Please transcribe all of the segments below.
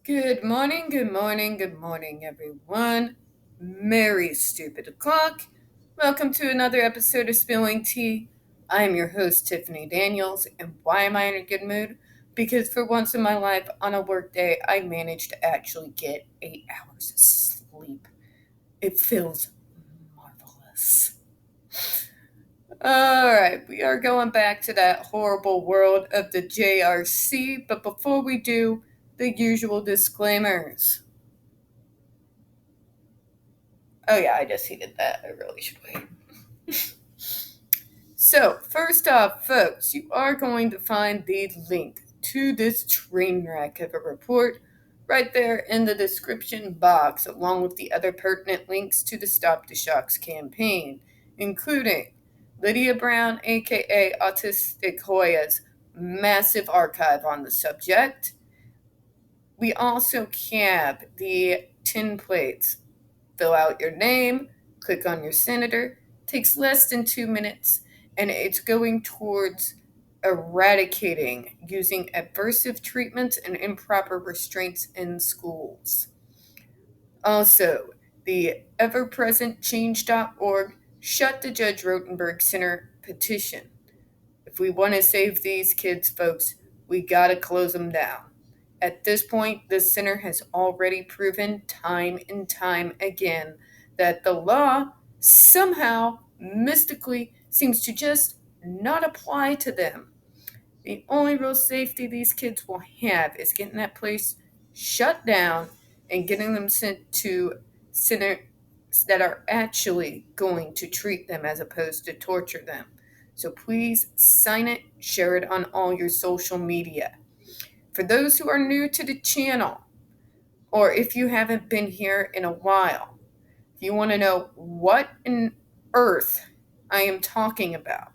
Good morning, good morning, good morning, everyone. Merry stupid o'clock. Welcome to another episode of Spilling Tea. I am your host, Tiffany Daniels, and why am I in a good mood? Because for once in my life, on a work day, I managed to actually get 8 hours of sleep. It feels marvelous. Alright, we are going back to that horrible world of the JRC, but before we do, the usual disclaimers. Oh yeah, I just heated that. I really should wait. So, first off, folks, you are going to find the link to this train wreck of a report right there in the description box, along with the other pertinent links to the Stop the Shocks campaign, including Lydia Brown, aka Autistic Hoya's massive archive on the subject. We also have the tin plates. Fill out your name, click on your senator, takes less than 2 minutes, and it's going towards eradicating using aversive treatments and improper restraints in schools. Also, the ever present change.org Shut the Judge Rotenberg Center petition. If we want to save these kids, folks, we gotta close them down. At this point, the center has already proven time and time again that the law somehow, mystically, seems to just not apply to them. The only real safety these kids will have is getting that place shut down and getting them sent to centers that are actually going to treat them as opposed to torture them. So please sign it, share it on all your social media. For those who are new to the channel, or if you haven't been here in a while, if you want to know what on earth I am talking about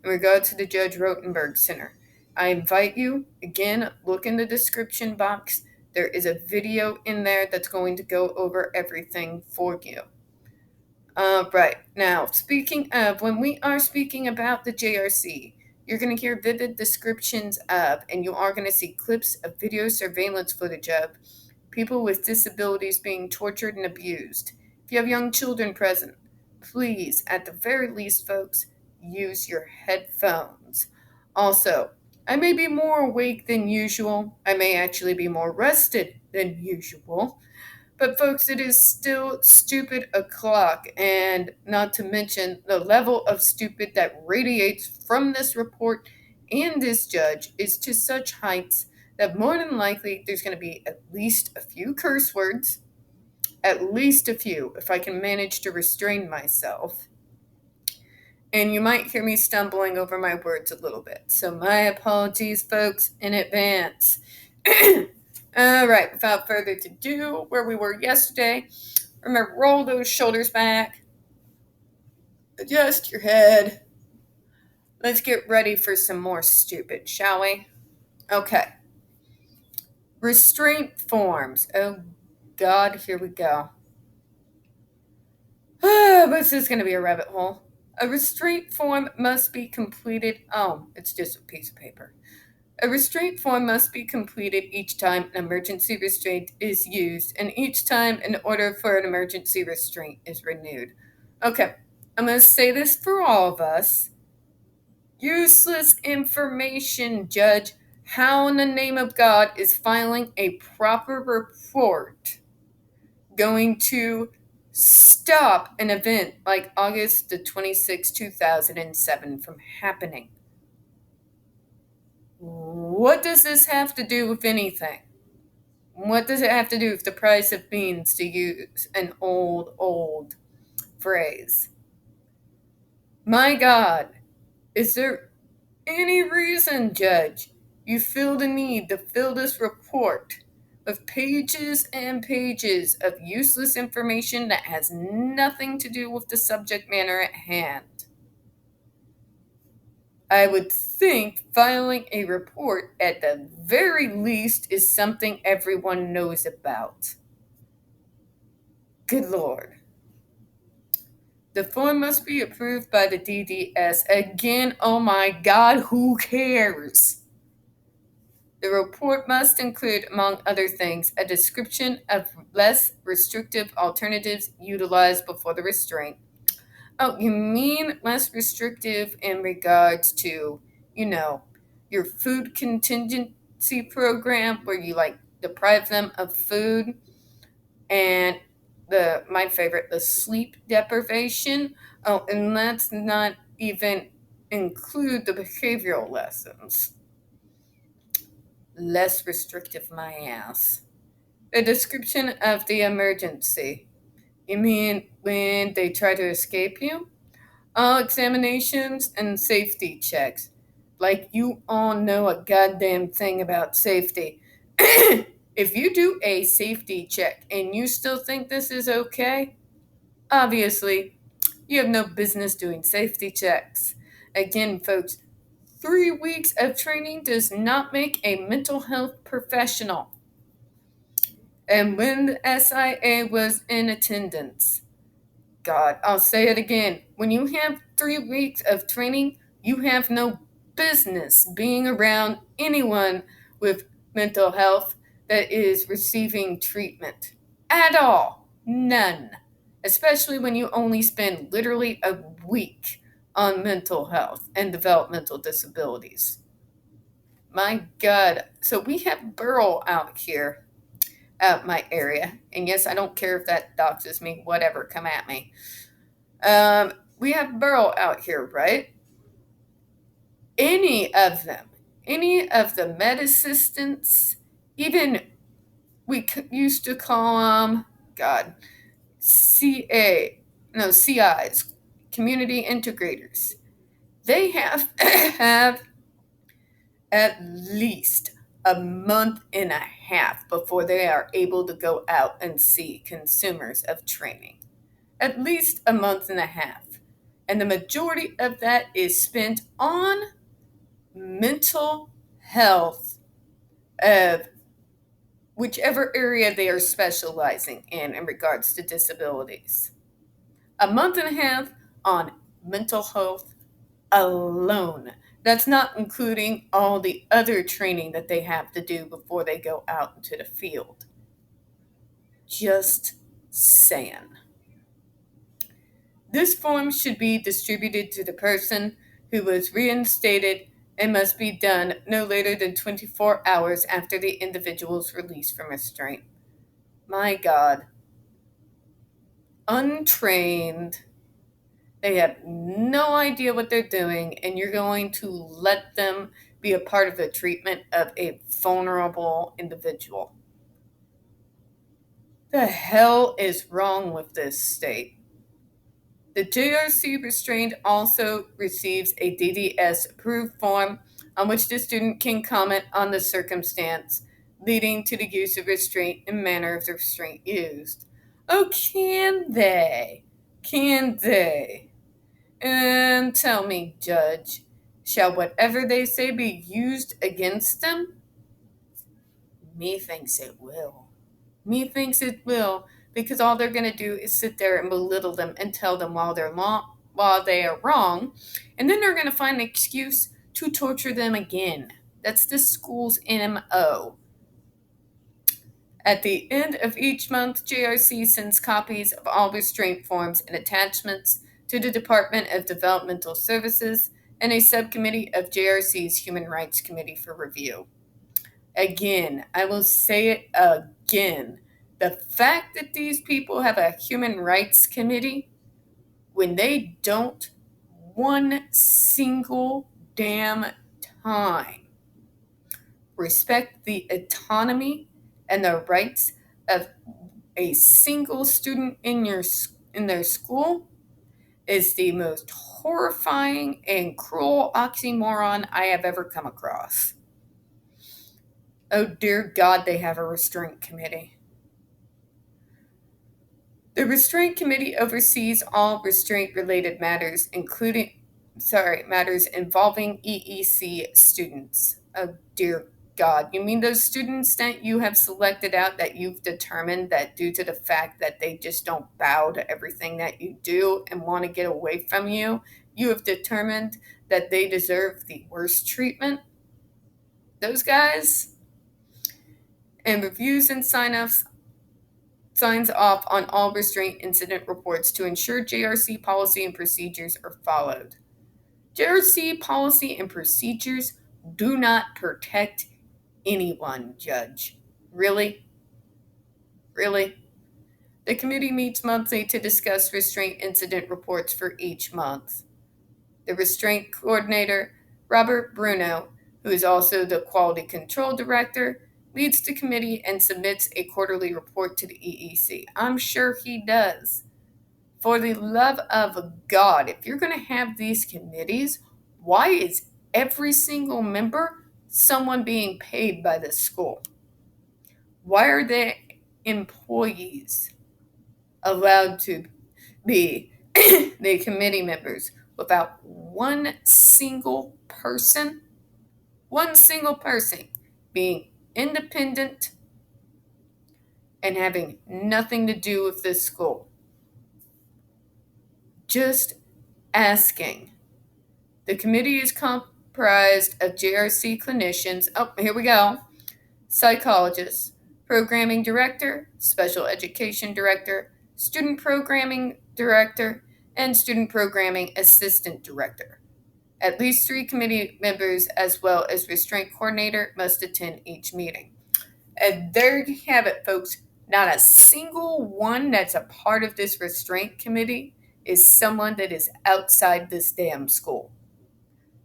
in regard to the Judge Rotenberg Center, I invite you, again, look in the description box. There is a video in there that's going to go over everything for you. Right. Now, speaking of, when we are speaking about the JRC, you're going to hear vivid descriptions of, and you are going to see clips of video surveillance footage of people with disabilities being tortured and abused. If you have young children present, please, at the very least, folks, use your headphones. Also, I may be more awake than usual. I may actually be more rested than usual. But folks, it is still stupid o'clock, and not to mention the level of stupid that radiates from this report and this judge is to such heights that more than likely there's going to be at least a few curse words, at least a few, if I can manage to restrain myself. And you might hear me stumbling over my words a little bit. So my apologies, folks, in advance. All right, without further ado, where we were yesterday, remember, roll those shoulders back, adjust your head. Let's get ready for some more stupid, shall we? Okay. Restraint forms. Oh, God, here we go. But this is going to be a rabbit hole. A restraint form must be completed. Oh, it's just a piece of paper. A restraint form must be completed each time an emergency restraint is used, and each time an order for an emergency restraint is renewed. Okay, I'm going to say this for all of us. Useless information, Judge. How in the name of God is filing a proper report going to stop an event like August the 26th, 2007 from happening? What does this have to do with anything? What does it have to do with the price of beans, to use an old phrase? My God, is there any reason, Judge, you feel the need to fill this report with pages and pages of useless information that has nothing to do with the subject matter at hand? I would think filing a report at the very least is something everyone knows about. Good Lord. The form must be approved by the DDS. Again, oh my God, who cares? The report must include, among other things, a description of less restrictive alternatives utilized before the restraint. Oh, you mean less restrictive in regards to, you know, your food contingency program where you like deprive them of food, and the my favorite, the sleep deprivation. Oh, and let's not even include the behavioral lessons. Less restrictive, my ass. A description of the emergency. You mean when they try to escape you? All examinations and safety checks. Like you all know a goddamn thing about safety. If you do a safety check and you still think this is okay, obviously you have no business doing safety checks. Again, folks, 3 weeks of training does not make a mental health professional. And when the SIA was in attendance, God, I'll say it again. When you have 3 weeks of training, you have no business being around anyone with mental health that is receiving treatment at all. None. Especially when you only spend literally a week on mental health and developmental disabilities. My God. So we have Burl out here at my area. And yes, I don't care if that doxes me, whatever, come at me. We have Burl out here, right? Any of the med assistants, even we used to call them, God, CIs, community integrators. They have have at least a month and a half before they are able to go out and see consumers of training. At least a month and a half. And the majority of that is spent on mental health of whichever area they are specializing in regards to disabilities. A month and a half on mental health alone. That's not including all the other training that they have to do before they go out into the field. Just saying. This form should be distributed to the person who was reinstated and must be done no later than 24 hours after the individual's release from restraint. My God. Untrained. They have no idea what they're doing, and you're going to let them be a part of the treatment of a vulnerable individual. The hell is wrong with this state? The JRC Restraint also receives a DDS approved form on which the student can comment on the circumstance leading to the use of restraint and manner of the restraint used. Oh, can they? Can they? And tell me, Judge, shall whatever they say be used against them? Methinks it will. Methinks it will, because all they're going to do is sit there and belittle them and tell them while they are wrong, and then they're going to find an excuse to torture them again. That's the school's MO. At the end of each month, JRC sends copies of all restraint forms and attachments to the Department of Developmental Services and a subcommittee of JRC's Human Rights Committee for review. Again, I will say it again. The fact that these people have a human rights committee, when they don't one single damn time respect the autonomy and the rights of a single student in their school, is the most horrifying and cruel oxymoron I have ever come across. Oh dear God, they have a restraint committee. The restraint committee oversees all restraint-related matters, matters involving EEC students. Oh dear God, you mean those students that you have selected out that you've determined that due to the fact that they just don't bow to everything that you do and want to get away from you, you have determined that they deserve the worst treatment? those guys, and reviews and signs off on all restraint incident reports to ensure JRC policy and procedures are followed. JRC policy and procedures do not protect anyone, Judge. Really? Really? The committee meets monthly to discuss restraint incident reports for each month. The restraint coordinator, Robert Bruno, who is also the quality control director, leads the committee and submits a quarterly report to the EEC. I'm sure he does. For the love of God, if you're going to have these committees, why is every single member someone being paid by the school? Why are they employees allowed to be the committee members without one single person being independent and having nothing to do with this school? Just asking. The committee is comprised of JRC clinicians. Oh, here we go. Psychologists, programming director, special education director, student programming director, and student programming assistant director. At least 3 committee members, as well as restraint coordinator, must attend each meeting. And there you have it, folks. Not a single one that's a part of this restraint committee is someone that is outside this damn school.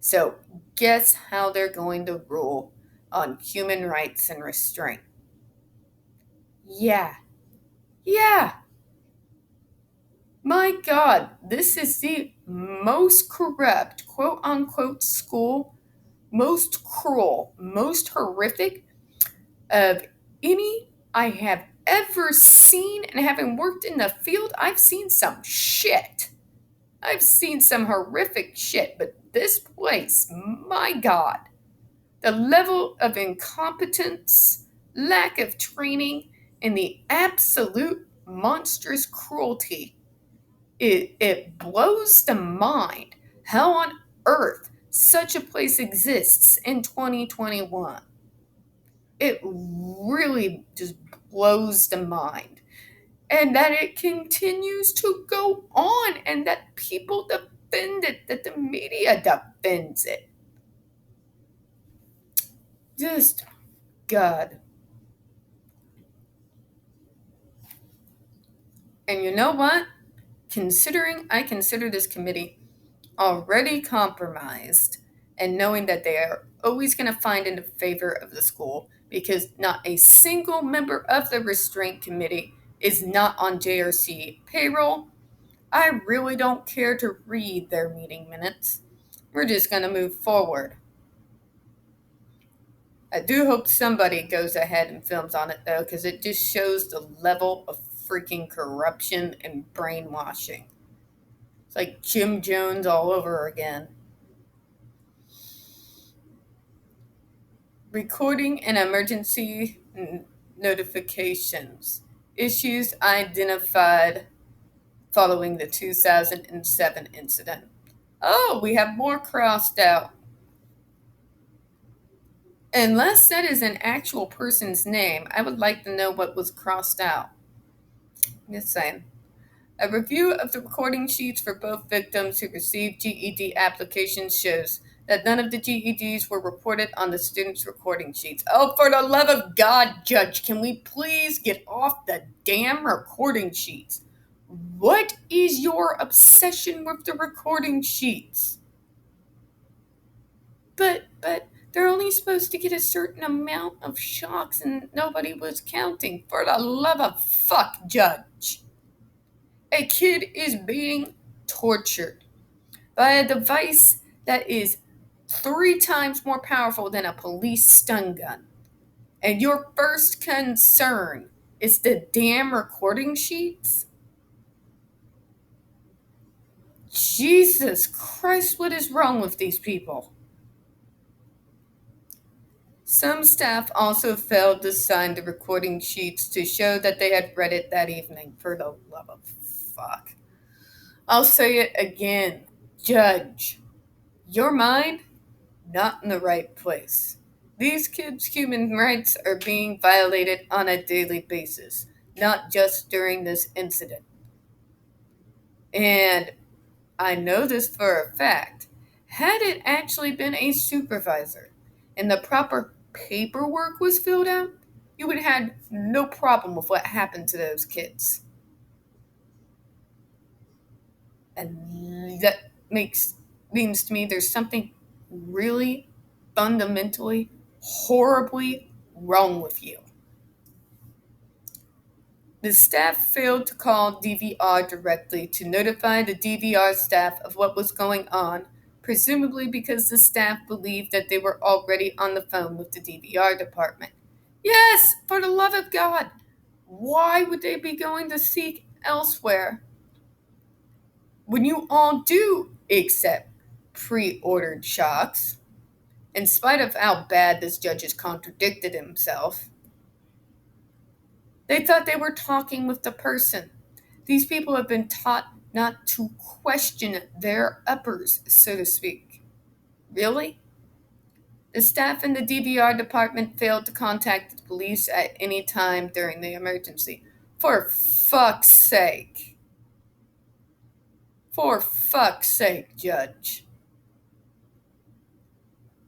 So, guess how they're going to rule on human rights and restraint? Yeah. My God, this is the most corrupt, quote unquote, school, most cruel, most horrific of any I have ever seen. And having worked in the field, I've seen some shit. I've seen some horrific shit, but this place, my God, the level of incompetence, lack of training, and the absolute monstrous cruelty, it blows the mind. How on earth such a place exists in 2021? It really just blows the mind. And that it continues to go on, and that people defend it, that the media defends it. Just, God. And you know what? I consider this committee already compromised, and knowing that they are always going to find in the favor of the school, because not a single member of the restraint committee is not on JRC payroll, I really don't care to read their meeting minutes. We're just going to move forward. I do hope somebody goes ahead and films on it, though, because it just shows the level of freaking corruption and brainwashing. It's like Jim Jones all over again. Recording and emergency notifications. Issues identified following the 2007 incident. Oh, we have more crossed out. Unless that is an actual person's name, I would like to know what was crossed out. Just saying. A review of the recording sheets for both victims who received GED applications shows that none of the GEDs were reported on the students' recording sheets. Oh, for the love of God, Judge, can we please get off the damn recording sheets? What is your obsession with the recording sheets? But they're only supposed to get a certain amount of shocks, and nobody was counting. For the love of fuck, Judge. A kid is being tortured by a device that is 3 times more powerful than a police stun gun. And your first concern is the damn recording sheets? Jesus Christ, what is wrong with these people? Some staff also failed to sign the recording sheets to show that they had read it that evening. For the love of fuck. I'll say it again. Judge, your mind, not in the right place. These kids' human rights are being violated on a daily basis, not just during this incident. And I know this for a fact. Had it actually been a supervisor and the proper paperwork was filled out, you would have had no problem with what happened to those kids. And that means to me there's something really fundamentally, horribly wrong with you. The staff failed to call DVR directly to notify the DVR staff of what was going on, presumably because the staff believed that they were already on the phone with the DVR department. Yes, for the love of God! Why would they be going to seek elsewhere when you all do accept pre-ordered shocks? In spite of how bad this judge has contradicted himself, they thought they were talking with the person. These people have been taught not to question their uppers, so to speak. Really? The staff in the DVR department failed to contact the police at any time during the emergency. For fuck's sake. For fuck's sake, Judge.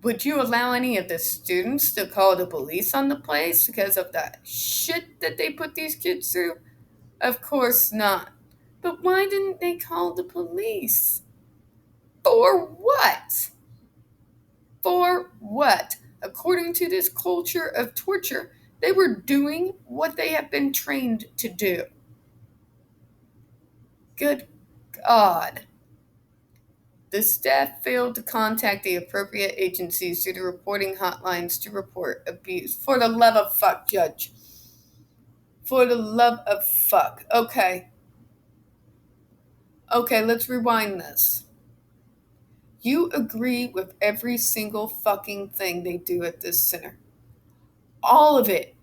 Would you allow any of the students to call the police on the place because of the shit that they put these kids through? Of course not. But why didn't they call the police? For what? For what? According to this culture of torture, they were doing what they have been trained to do. Good God. The staff failed to contact the appropriate agencies through the reporting hotlines to report abuse. For the love of fuck, Judge. For the love of fuck. Okay, let's rewind this. You agree with every single fucking thing they do at this center. All of it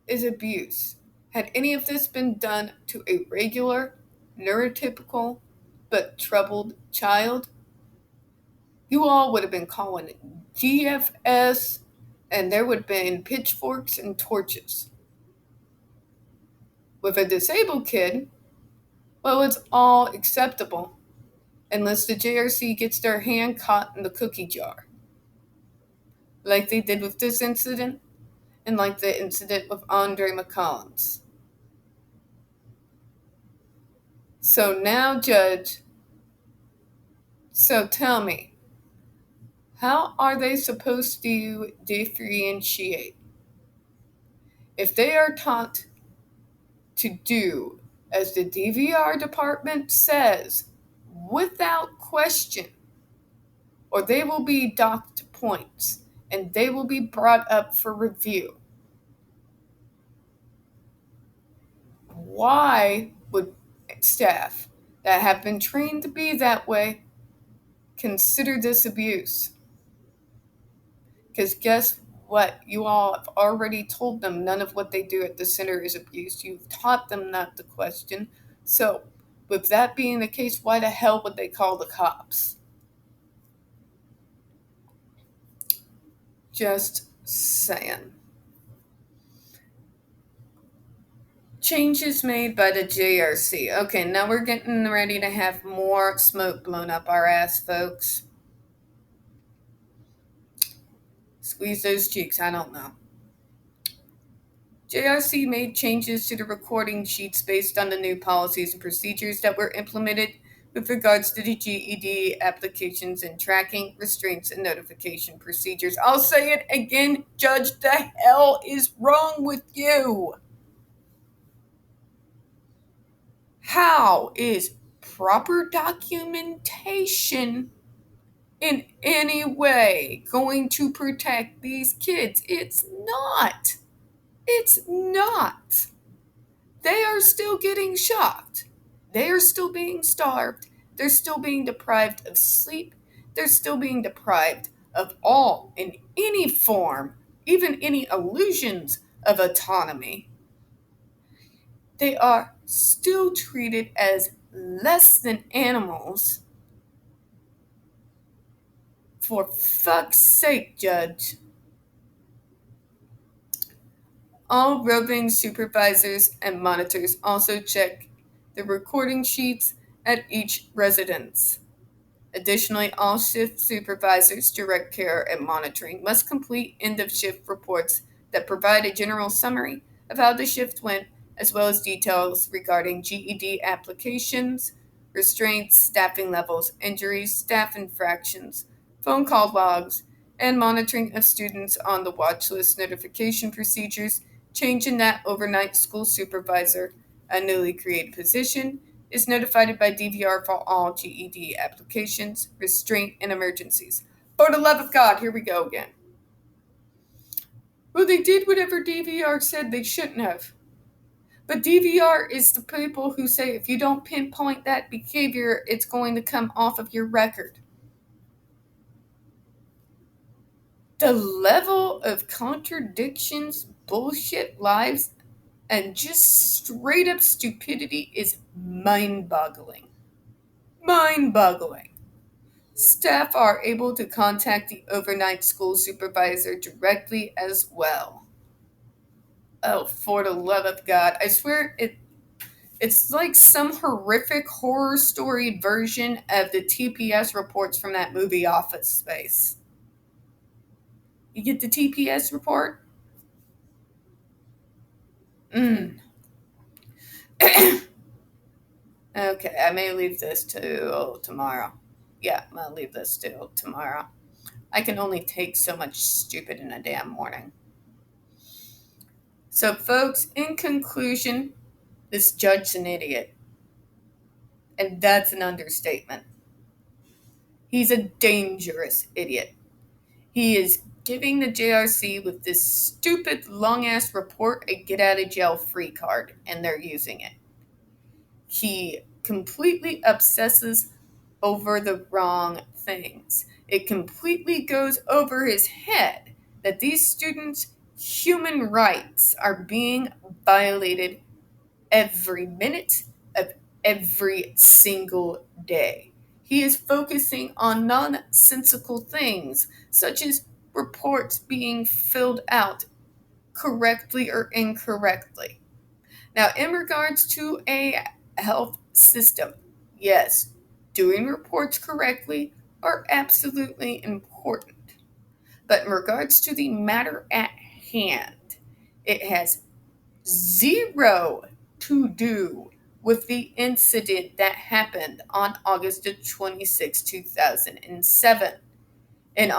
is abuse. Had any of this been done to a regular, neurotypical, but troubled child, you all would have been calling it GFS, and there would have been pitchforks and torches. With a disabled kid, well, it's all acceptable, unless the JRC gets their hand caught in the cookie jar. Like they did with this incident, and like the incident with Andre McCollins. So now, Judge, so tell me, how are they supposed to differentiate? If they are taught to do as the DVR department says, without question, or they will be docked points and they will be brought up for review. Why would staff that have been trained to be that way consider this abuse? Because guess what? You all have already told them none of what they do at the center is abuse. You've taught them not to question. So, with that being the case, why the hell would they call the cops? Just saying. Changes made by the JRC. Okay, now we're getting ready to have more smoke blown up our ass, folks. Squeeze those cheeks, I don't know. JRC made changes to the recording sheets based on the new policies and procedures that were implemented with regards to the GED applications and tracking, restraints, and notification procedures. I'll say it again, Judge, the hell is wrong with you? How is proper documentation in any way going to protect these kids? It's not. It's not. They are still getting shocked. They are still being starved. They're still being deprived of sleep. They're still being deprived of all in any form, even any illusions of autonomy. They are still treated as less than animals For fuck's sake, Judge. All roving supervisors and monitors also check the recording sheets at each residence. Additionally, all shift supervisors, direct care, and monitoring must complete end of shift reports that provide a general summary of how the shift went, as well as details regarding GED applications, restraints, staffing levels, injuries, staff infractions, phone call logs, and monitoring of students on the watch list notification procedures, change in that overnight school supervisor, a newly created position, is notified by DVR for all GED applications, restraint, and emergencies. For the love of God, here we go again. Well, they did whatever DVR said they shouldn't have. But DVR is the people who say if you don't pinpoint that behavior, it's going to come off of your record. The level of contradictions, bullshit, lies, and just straight up stupidity is mind boggling. Mind boggling. Staff are able to contact the overnight school supervisor directly as well. Oh, for the love of God. I swear it's like some horrific horror story version of the TPS reports from that movie Office Space. You get the TPS report? Okay, I may leave this till tomorrow. Yeah, I'm gonna leave this till tomorrow. I can only take so much stupid in a damn morning. So, folks, in conclusion, this judge's an idiot. And that's an understatement. He's a dangerous idiot. He is giving the JRC with this stupid long ass report a get out of jail free card, and they're using it. He completely obsesses over the wrong things. It completely goes over his head that these students' human rights are being violated every minute of every single day. He is focusing on nonsensical things, such as reports being filled out correctly or incorrectly. Now, in regards to a health system, yes, doing reports correctly are absolutely important. But in regards to the matter at hand, it has zero to do with the incident that happened on August 26, 2007. And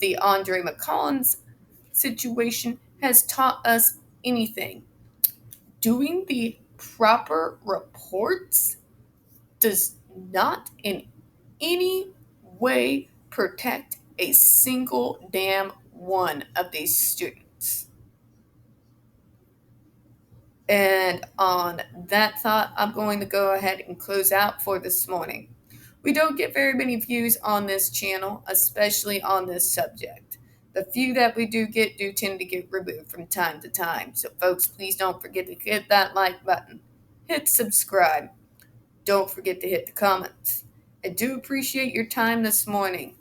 the Andre McCollins situation has taught us anything. Doing the proper reports does not in any way protect a single damn one of these students. And on that thought, I'm going to go ahead and close out for this morning. We don't get very many views on this channel, especially on this subject. The few that we do tend to get removed from time to time. So folks, please don't forget to hit that like button. Hit subscribe. Don't forget to hit the comments. I do appreciate your time this morning.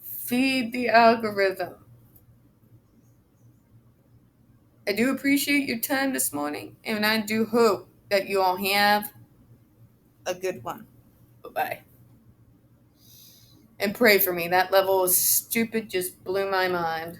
Feed the algorithm. I do appreciate your time this morning, and I do hope that you all have a good one. Bye-bye. And pray for me. That level of stupid just blew my mind.